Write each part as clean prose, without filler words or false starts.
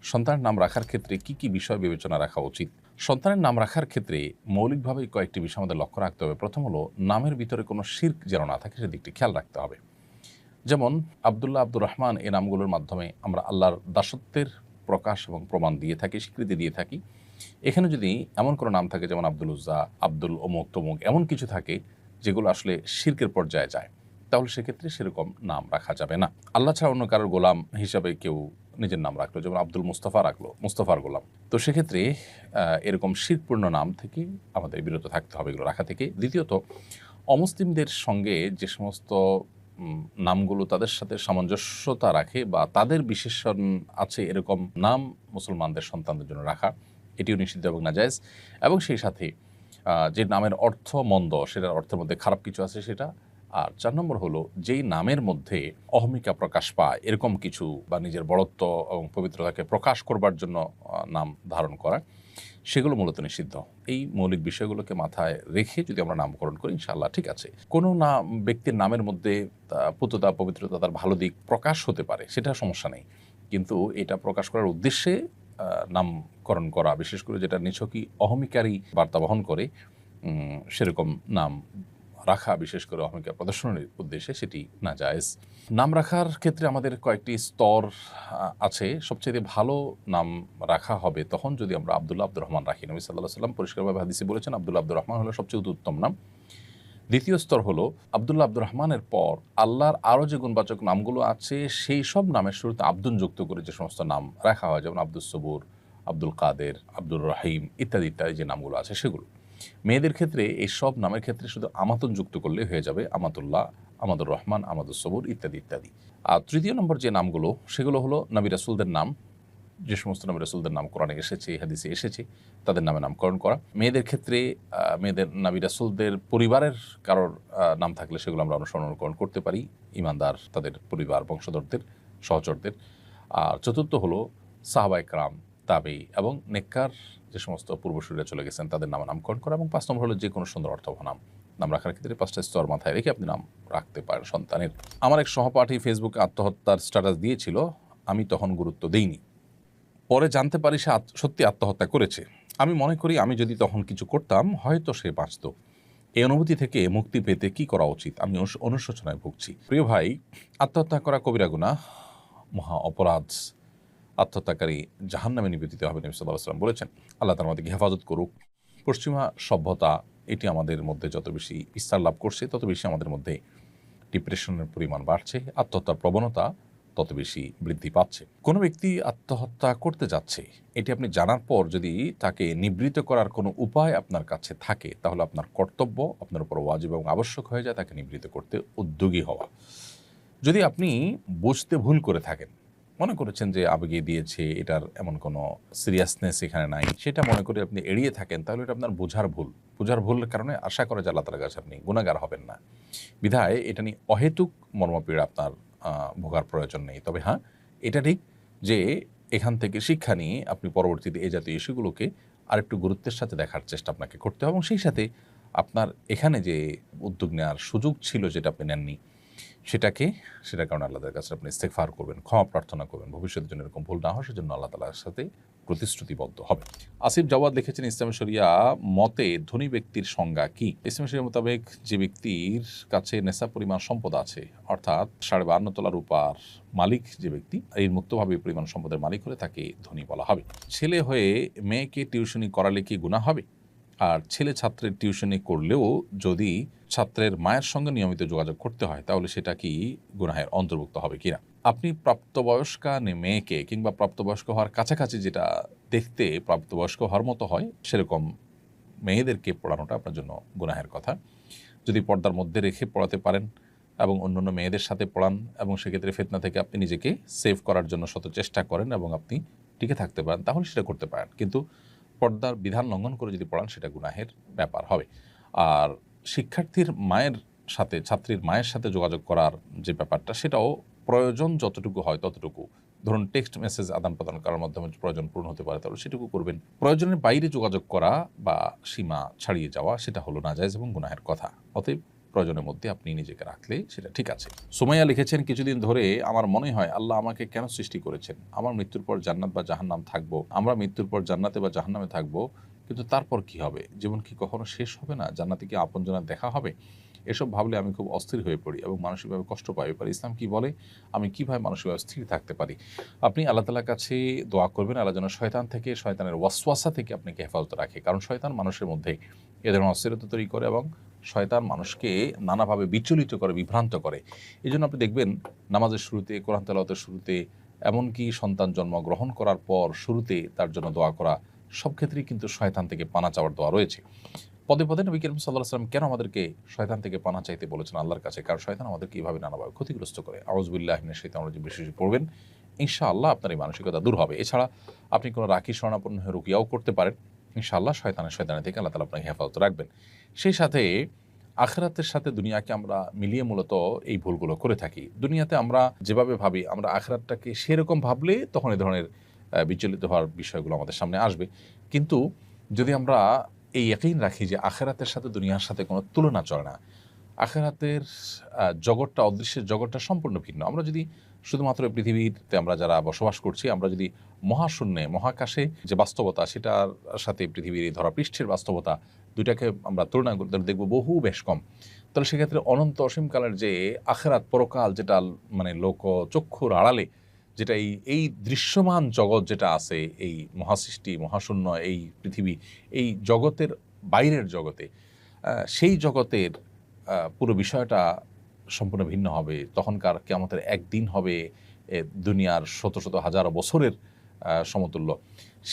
সন্তানের নাম রাখার ক্ষেত্রে কি কি বিষয় বিবেচনা রাখা উচিত? সন্তানের নাম রাখার ক্ষেত্রে মৌলিকভাবেই কয়েকটি বিষয় আমাদের লক্ষ্য রাখতে হবে। প্রথম হলো, নামের ভিতরে কোনো শিরক যেন না থাকে সেদিকটি খেয়াল রাখতে হবে। যেমন আব্দুল্লাহ, আব্দুর রহমান এই নামগুলোর মাধ্যমে আমরা আল্লাহর দাসত্বের প্রকাশ এবং প্রমাণ দিয়ে থাকি, স্বীকৃতি দিয়ে থাকি। এখানে যদি এমন কোনো নাম থাকে যেমন আব্দুল উজ্জা, আব্দুল অমুক তমুক এমন কিছু থাকে যেগুলো আসলে শিরকের পর্যায়ে যায়, তাহলে সেক্ষেত্রে সেরকম নাম রাখা যাবে না। আল্লাহ ছাড়া অন্য কারোর গোলাম হিসাবে কেউ নিজের নাম রাখলো, যেমন আব্দুল মুস্তাফা রাখলো, মুস্তাফার গোলাম, তো সেক্ষেত্রে এরকম শিরকপূর্ণ নাম থেকে আমাদের বিরত থাকতে হবে এগুলো রাখা থেকে। দ্বিতীয়ত, অমুসলিমদের সঙ্গে যে সমস্ত নামগুলো তাদের সাথে সামঞ্জস্যতা রাখে বা তাদের বিশেষণ আছে এরকম নাম মুসলমানদের সন্তানদের জন্য রাখা, এটিও নিষিদ্ধ এবং নাজায়েজ। এবং সেই সাথে যে নামের অর্থ মন্দ, সেটার অর্থের মধ্যে খারাপ কিছু আছে সেটা। আর ৪ নম্বর হলো, যেই নামের মধ্যে অহমিকা প্রকাশ পায় এরকম কিছু বা নিজের বড়ত্ব এবং পবিত্রতাকে প্রকাশ করবার জন্য নাম ধারণ করা, সেগুলো মূলত নিষিদ্ধ। এই মৌলিক বিষয়গুলোকে মাথায় রেখে যদি আমরা নামকরণ করি ইনশাআল্লাহ ঠিক আছে। কোনো নাম ব্যক্তির নামের মধ্যে পুততা, পবিত্রতা, তার ভালো দিক প্রকাশ হতে পারে, সেটা সমস্যা নেই। কিন্তু এটা প্রকাশ করার উদ্দেশ্যে নামকরণ করা, বিশেষ করে যেটা নিছকই অহমিকারী বার্তা বহন করে, সেরকম নাম রাখা, বিশেষ করে অহমিকা প্রদর্শনের উদ্দেশ্যে, সেটি নাজায়েজ। নাম রাখার ক্ষেত্রে আমাদের কয়েকটি স্তর আছে। সবচেয়ে ভালো নাম রাখা হবে তখন যদি আমরা আব্দুল্লাহ, আব্দুর রহমান রাখি। নবী সাল্লাল্লাহু আলাইহি ওয়াসাল্লাম পরিষ্কারভাবে হাদিসে বলেছেন আব্দুল্লাহ, আব্দুর রহমান হলো সবচেয়ে উত্তম নাম। দ্বিতীয় স্তর হলো, আব্দুল্লাহ, আব্দুর রহমানের পর আল্লাহর আরও যে গুণবাচক নামগুলো আছে সেই সব নামের শুরুতে আব্দুন যুক্ত করে যে সমস্ত নাম রাখা হয়, যেমন আব্দুস সবুর, আব্দুল কাদের, আব্দুর রহিম ইত্যাদি ইত্যাদি যে নামগুলো আছে সেগুলো। মেয়েদের ক্ষেত্রে এই সব নামের ক্ষেত্রে শুধু আমাতুন যুক্ত করলে হয়ে যাবে, আমাতুল্লাহ, আমাদুর রহমান, আমাদুস সবুর ইত্যাদি ইত্যাদি। আর তৃতীয় নম্বর যে নামগুলো, সেগুলো হলো নবী রাসূলদের নাম। যে সমস্ত নবী রাসূলদের নাম কোরআনে এসেছে, হাদিসে এসেছে, তাদের নামে নামকরণ করা। মেয়েদের ক্ষেত্রে মেয়েদের নবী রাসূলদের পরিবারের কারোর নাম থাকলে সেগুলো আমরা অনুসরণ করতে পারি, ঈমানদার তাদের পরিবার বংশধরদের, সহচরদের। আর চতুর্থ হলো সাহাবায়ে কেরাম, তাবেঈ এবং নেককার যে সমস্ত পূর্বসূরীরা চলে গেছেন তাদের নামে নামকরণ করা। এবং ৫ নম্বর হলো যে কোনো সুন্দর অর্থবহ নাম রাখার ক্ষেত্রে ৫টা স্তর মাথায় রেখে আপনি নাম রাখতে পারেন সন্তানের। আমার এক সহপাঠী ফেসবুকে আত্মহত্যার স্ট্যাটাস দিয়েছিল, আমি তখন গুরুত্ব দেইনি। পরে জানতে পারি সে সত্যি আত্মহত্যা করেছে। আমি মনে করি আমি যদি তখন কিছু করতাম হয়তো সে বাঁচত। এই অনুভূতি থেকে মুক্তি পেতে কি করা উচিত? আমি অনুশোচনায় ভুগছি। প্রিয় ভাই, আত্মহত্যা করা কবিরা গুনাহ, মহা অপরাধ। আত্মহত্যাকারী জাহান্নামে নিবেদিত হবে, নবী সাল্লাল্লাহু আলাইহি ওয়াসাল্লাম বলেছেন। আল্লাহ তার আমাদেরকে হেফাজত করুক। পশ্চিমা সভ্যতা এটি আমাদের মধ্যে যত বেশি বিস্তার লাভ করছে তত বেশি আমাদের মধ্যে ডিপ্রেশনের পরিমাণ বাড়ছে, আত্মহত্যার প্রবণতা তত বেশি বৃদ্ধি পাচ্ছে। কোনো ব্যক্তি আত্মহত্যা করতে যাচ্ছে, এটি আপনি জানার পর যদি তাকে নিবৃত্ত করার কোনো উপায় আপনার কাছে থাকে, তাহলে আপনার কর্তব্য, আপনার উপর ওয়াজিব এবং আবশ্যক হয়ে যায় তাকে নিবৃত্ত করতে উদ্যোগী হওয়া। যদি আপনি বুঝতে ভুল করে থাকেন, মনে করেছেন যে আবেগে দিয়েছে, এটার এমন কোনো সিরিয়াসনেস এখানে নাই, সেটা মনে করে আপনি এড়িয়ে থাকেন, তাহলে এটা আপনার বোঝার ভুলের কারণে আশা করে যে আল্লাহ তাআলার কাছে আপনি গুনাহগার হবেন না। বিধায় এটা নিয়ে অহেতুক মর্মপীড়া আপনার ভোগার প্রয়োজন নেই। তবে হ্যাঁ, এটা ঠিক যে এখান থেকে শিক্ষা নিয়ে আপনি পরবর্তীতে এই জাতীয় ইস্যুগুলোকে আরেকটু গুরুত্বের সাথে দেখার চেষ্টা আপনাকে করতে হবে এবং সেই সাথে আপনার এখানে যে উদ্যোগ নেওয়ার সুযোগ ছিল যেটা আপনি নেননি, সেটার কারণে আল্লাহ তাআলার কাছে আপনি ইস্তেগফার করবেন, ক্ষমা প্রার্থনা করবেন, ভবিষ্যতের জন্য এরকম ভুল না হয় সেজন্য আল্লাহ তাআলার সাথে প্রতিশ্রুতিবদ্ধ হবে। আসিফ জাওয়াদ লিখেছেন, ইসলামী শরিয়া মতে ধনী ব্যক্তির সংজ্ঞা কি? ইসলামী শরিয়া মোতাবেক যে ব্যক্তির কাছে নেশা পরিমাণ সম্পদ আছে, অর্থাৎ 52.5 তলা রূপার মালিক যে ব্যক্তি, এর মুক্তভাবে পরিমাণ সম্পদের মালিক হলে তাকে ধনী বলা হবে। ছেলে হয়ে মেয়েকে টিউশনি করালে কি গুনাহ হবে? আর ছেলে ছাত্রের টিউশনি করলেও যদি ছাত্রের মায়ের সঙ্গে নিয়মিত যোগাযোগ করতে হয়, তাহলে সেটা কি গুনাহের অন্তর্ভুক্ত হবে কিনা? আপনি প্রাপ্তবয়স্কা মেয়েকে কিংবা প্রাপ্তবয়স্ক হওয়ার কাছাকাছি যেটা দেখতে প্রাপ্তবয়স্ক হওয়ার মতো হয় সেরকম মেয়েদেরকে পড়ানোটা আপনার জন্য গুনাহের কথা। যদি পর্দার মধ্যে রেখে পড়াতে পারেন এবং অন্যান্য মেয়েদের সাথে পড়ান এবং সেক্ষেত্রে ফিতনা থেকে আপনি নিজেকে সেভ করার জন্য শত চেষ্টা করেন এবং আপনি টিকে থাকতে পারেন, তাহলে সেটা করতে পারেন। কিন্তু পর্দার বিধান লঙ্ঘন করে যদি পড়ান সেটা গুনাহের ব্যাপার হবে। আর শিক্ষার্থীর মায়ের সাথে, ছাত্রীর মায়ের সাথে যোগাযোগ করার যে ব্যাপারটা, সেটাও প্রয়োজন যতটুকু হয় ততটুকু। ধরুন টেক্সট মেসেজ আদান প্রদান করার মাধ্যমে প্রয়োজন পূরণ হতে পারে, তাহলে সেটুকু করবেন। প্রয়োজনের বাইরে যোগাযোগ করা বা সীমা ছাড়িয়ে যাওয়া সেটা হলো নাজায়েজ এবং গুনাহের কথা। অতএব প্রয়োজনের মধ্যে আপনি নিজেকে রাখলে সেটা ঠিক আছে। সুমাইয়া লিখেছেন, কিছুদিন ধরে আমার মনে হয় আল্লাহ আমাকে কেন সৃষ্টি করেছেন, আমার মৃত্যুর পর জান্নাত বা জাহান্নাম থাকবো, আমরা মৃত্যুর পর জান্নাতে বা জাহান্নামে থাকবো, কিন্তু তারপর কি হবে, জীবন কি কখনো শেষ হবে না, জান্নাতে কি আপনজনের দেখা হবে, এসব ভাবলে আমি খুব অস্থির হয়ে পড়ি এবং মানসিকভাবে কষ্ট পাই। এবার ইসলাম কি বলে, আমি কিভাবে মানসিকভাবে স্থির থাকতে পারি? আপনি আল্লাহ তাআলার কাছে দোয়া করবেন, আল্লাহ যেন শয়তান থেকে, শয়তানের ওয়াসওয়াসা থেকে আপনাকে হেফাজত রাখে। কারণ শয়তান মানুষের মধ্যে এ ধরনের অস্থিরতা তৈরি করে এবং শয়তান মানুষকে নানাভাবে বিচলিত করে, বিভ্রান্ত করে। এই জন্য আপনি দেখবেন নামাজের শুরুতে, কোরআন তেলাওয়াতের শুরুতে, এমনকি সন্তান জন্মগ্রহণ করার পর শুরুতে তার জন্য দোয়া করা, সব ক্ষেত্রেই কিন্তু শয়তান থেকে পানা চাওয়ার দোয়া রয়েছে। পদে পদে নবী করিম সাল্লাল্লাহু আলাইহি ওয়াসাল্লাম কেন আমাদেরকে শয়তান থেকে পানা চাইতে বলেছেন আল্লাহর কাছে? কারণ শয়তান আমাদেরকে এইভাবে নানাভাবে ক্ষতিগ্রস্ত করে। আউযু বিল্লাহি মিনাশ শাইতানির রাজিম বেশি বেশি পড়বেন, ইনশাআল্লাহ আপনার এই মানসিকতা দূর হবে। এছাড়া আপনি কোনো রাখি শরণাপন্ন হয়ে রুকিয়াও করতে পারেন। ইনশাআল্লাহ শয়তানের থেকে আল্লাহ তাআলা আপনাকে হেফাজত রাখবেন। সেই সাথে আখিরাতের সাথে দুনিয়াকে আমরা মিলিয়ে মূলত এই ভুলগুলো করে থাকি। দুনিয়াতে আমরা যেভাবে ভাবি, আমরা আখিরাতটাকে সেরকম ভাবলে তখন এই ধরনের বিচলিত হওয়ার বিষয়গুলো আমাদের সামনে আসবে। কিন্তু যদি আমরা এই ইয়াকিন রাখি যে আখিরাতের সাথে দুনিয়ার সাথে কোনো তুলনা চলে না, আখিরাতের জগৎটা, অদৃশ্যের জগৎটা সম্পূর্ণ ভিন্ন। আমরা যদি শুধুমাত্র পৃথিবীতে আমরা যারা বসবাস করছি, আমরা যদি মহাশূন্যে, মহাকাশে যে বাস্তবতা, সেটার সাথে পৃথিবীর এই ধরাপৃষ্ঠের বাস্তবতা, দুইটাকে আমরা তুলনা করতে দেখব বহু বেশ কম। তাহলে সেক্ষেত্রে অনন্ত অসীমকালের যে আখিরাত, পরকাল, যেটা মানে লোকচক্ষুর আড়ালে, যেটা এই দৃশ্যমান জগৎ যেটা আছে, এই মহাসৃষ্টি, মহাশূন্য, এই পৃথিবী, এই জগতের বাইরের জগতে, সেই জগতের পুরো বিষয়টা সম্পূর্ণ ভিন্ন হবে। তখনকার কিয়ামতের একদিন হবে দুনিয়ার শত শত হাজার বছরের সমতুল্য।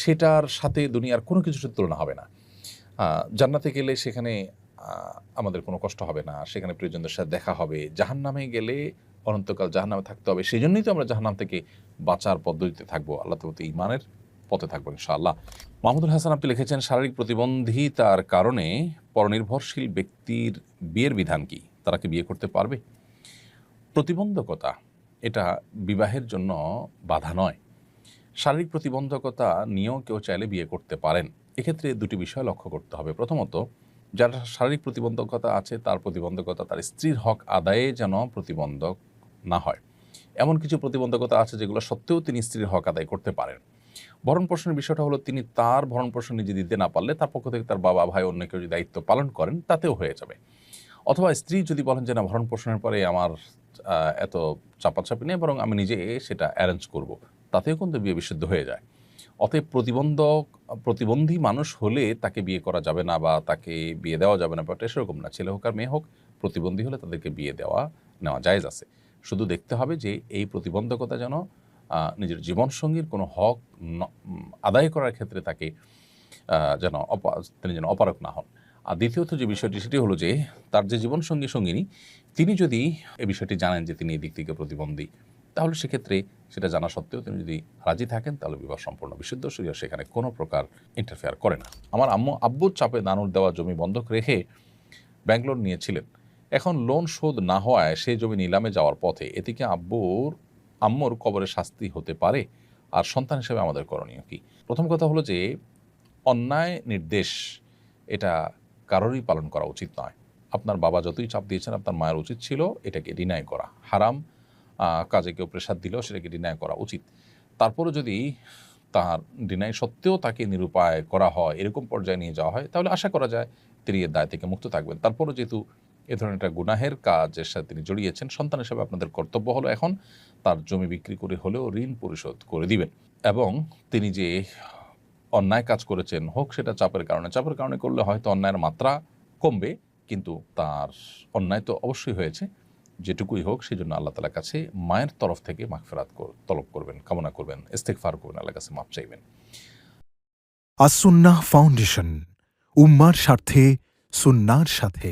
সেটার সাথে দুনিয়ার কোনো কিছুর তুলনা হবে না। জান্নাতে গেলে সেখানে আমাদের কোনো কষ্ট হবে না, সেখানে প্রিয়জনদের সাথে দেখা হবে। জাহান্নামে গেলে অনন্তকাল জাহান্নামে থাকতে হবে। সেই জন্যই তো আমরা জাহান্নাম থেকে বাঁচার পদ্ধতিতে থাকবো, আল্লাহ তাআলার প্রতি ঈমানের পথে থাকবো ইনশাআল্লাহ। মাহমুদুল হাসান আপনি লিখেছেন, শারীরিক প্রতিবন্ধিতার কারণে পরনির্ভরশীল ব্যক্তির বিয়ের বিধান কি? তারা কি বিয়ে করতে পারবে? প্রতিবন্ধকতা এটা বিবাহের জন্য বাধা নয়। শারীরিক প্রতিবন্ধকতা নিয়েও কেউ চাইলে বিয়ে করতে পারেন। এক্ষেত্রে দুটি বিষয় লক্ষ্য করতে হবে। প্রথমত, যার শারীরিক প্রতিবন্ধকতা আছে, তার প্রতিবন্ধকতা তার স্ত্রীর হক আদায়ে যেন প্রতিবন্ধক না হয়। এমন কিছু প্রতিবন্ধকতা আছে যেগুলো সত্ত্বেও তিনি স্ত্রীর হক আদায় করতে পারেন। ভরণ-পোষণের বিষয়টা হলো, তিনি তার ভরণ-পোষণ নিজে দিতে না পারলে তার পক্ষ থেকে তার বাবা, ভাই, অন্য কেউ যদি দায়িত্ব পালন করেন তাতেও হয়ে যাবে। অথবা স্ত্রী যদি বলেন যে না, ভরণ-পোষণের পরে আমার এত চাপাচাপি নেই, বরং আমি নিজে সেটা অ্যারেঞ্জ করব, তাতেও কিন্তু বিয়ে বিশুদ্ধ হয়ে যায়। অতএব প্রতিবন্ধী মানুষ হলে তাকে বিয়ে করা যাবে না বা তাকে বিয়ে দেওয়া যাবে না, ব্যাপারটা সেরকম না। ছেলে হোক আর মেয়ে হোক, প্রতিবন্ধী হলে তাদেরকে বিয়ে নেওয়া জায়েজ আছে। শুধু দেখতে হবে যে এই প্রতিবন্ধকতা যেন নিজের জীবনসঙ্গীর কোনো হক আদায় করার ক্ষেত্রে তাকে তিনি যেন অপারগ না হন। আর দ্বিতীয়ত যে বিষয়টি, সেটি হলো যে তার যে সঙ্গিনী, তিনি যদি এই বিষয়টি জানেন যে তিনি এই দিক থেকে প্রতিবন্ধী, তাহলে সেক্ষেত্রে সেটা জানা সত্ত্বেও তিনি যদি রাজি থাকেন, তাহলে বিবাহ সম্পূর্ণ বিশুদ্ধ। শরীয়ত সেখানে কোনো প্রকার ইন্টারফেয়ার করে না। আমার আব্বুর চাপে নানুর দেওয়া জমি বন্ধক রেখে ব্যাংক লোন নিয়েছিলেন। এখন লোন শোধ না হওয়ায় সেই জমি নিলামে যাওয়ার পথে, এতে কি আম্মুর কবরে শাস্তি হতে পারে? আর সন্তান হিসেবে আমাদের করণীয় কি? প্রথম কথা হলো যে অন্যায় নির্দেশ এটা কারোরই পালন করা উচিত নয়। আপনার বাবা যতই চাপ দিয়েছেন, আপনার মায়ের উচিত ছিল এটাকে ডিনাই করা। হারাম কাজে কেউ প্রেসার দিলেও সেটাকে ডিনাই করা উচিত। তারপরে যদি তার ডিনাই সত্ত্বেও তাকে নিরুপায় করা হয়, এরকম পর্যায়ে নিয়ে যাওয়া হয়, তাহলে আশা করা যায় তিনি এর দায় থেকে মুক্ত থাকবেন। তারপরও যেহেতু এ ধরনের একটা গুনাহের কাজের সাথে তিনি জড়িয়েছেন, সন্তান হিসেবে আপনাদের কর্তব্য হলো এখন তার জমি বিক্রি করে হলেও ঋণ পরিশোধ করে দিবেন। এবং তিনি যে অন্যায় কাজ করেছেন, হোক সেটা চাপের কারণে করলে হয়তো অন্যায়ের মাত্রা কমবে, কিন্তু তার অন্যায় তো অবশ্যই হয়েছে। যেটুকুই হোক, সেই জন্য আল্লাহ তাআলার কাছে মায়ের তরফ থেকে মাগফিরাত তলব করবেন, কামনা করবেন, ইস্তিগফার করবেন, আল্লাহর কাছে মাপ চাইবেন। আস-সুন্নাহ ফাউন্ডেশন, উম্মার স্বার্থে সুন্নাহর সাথে।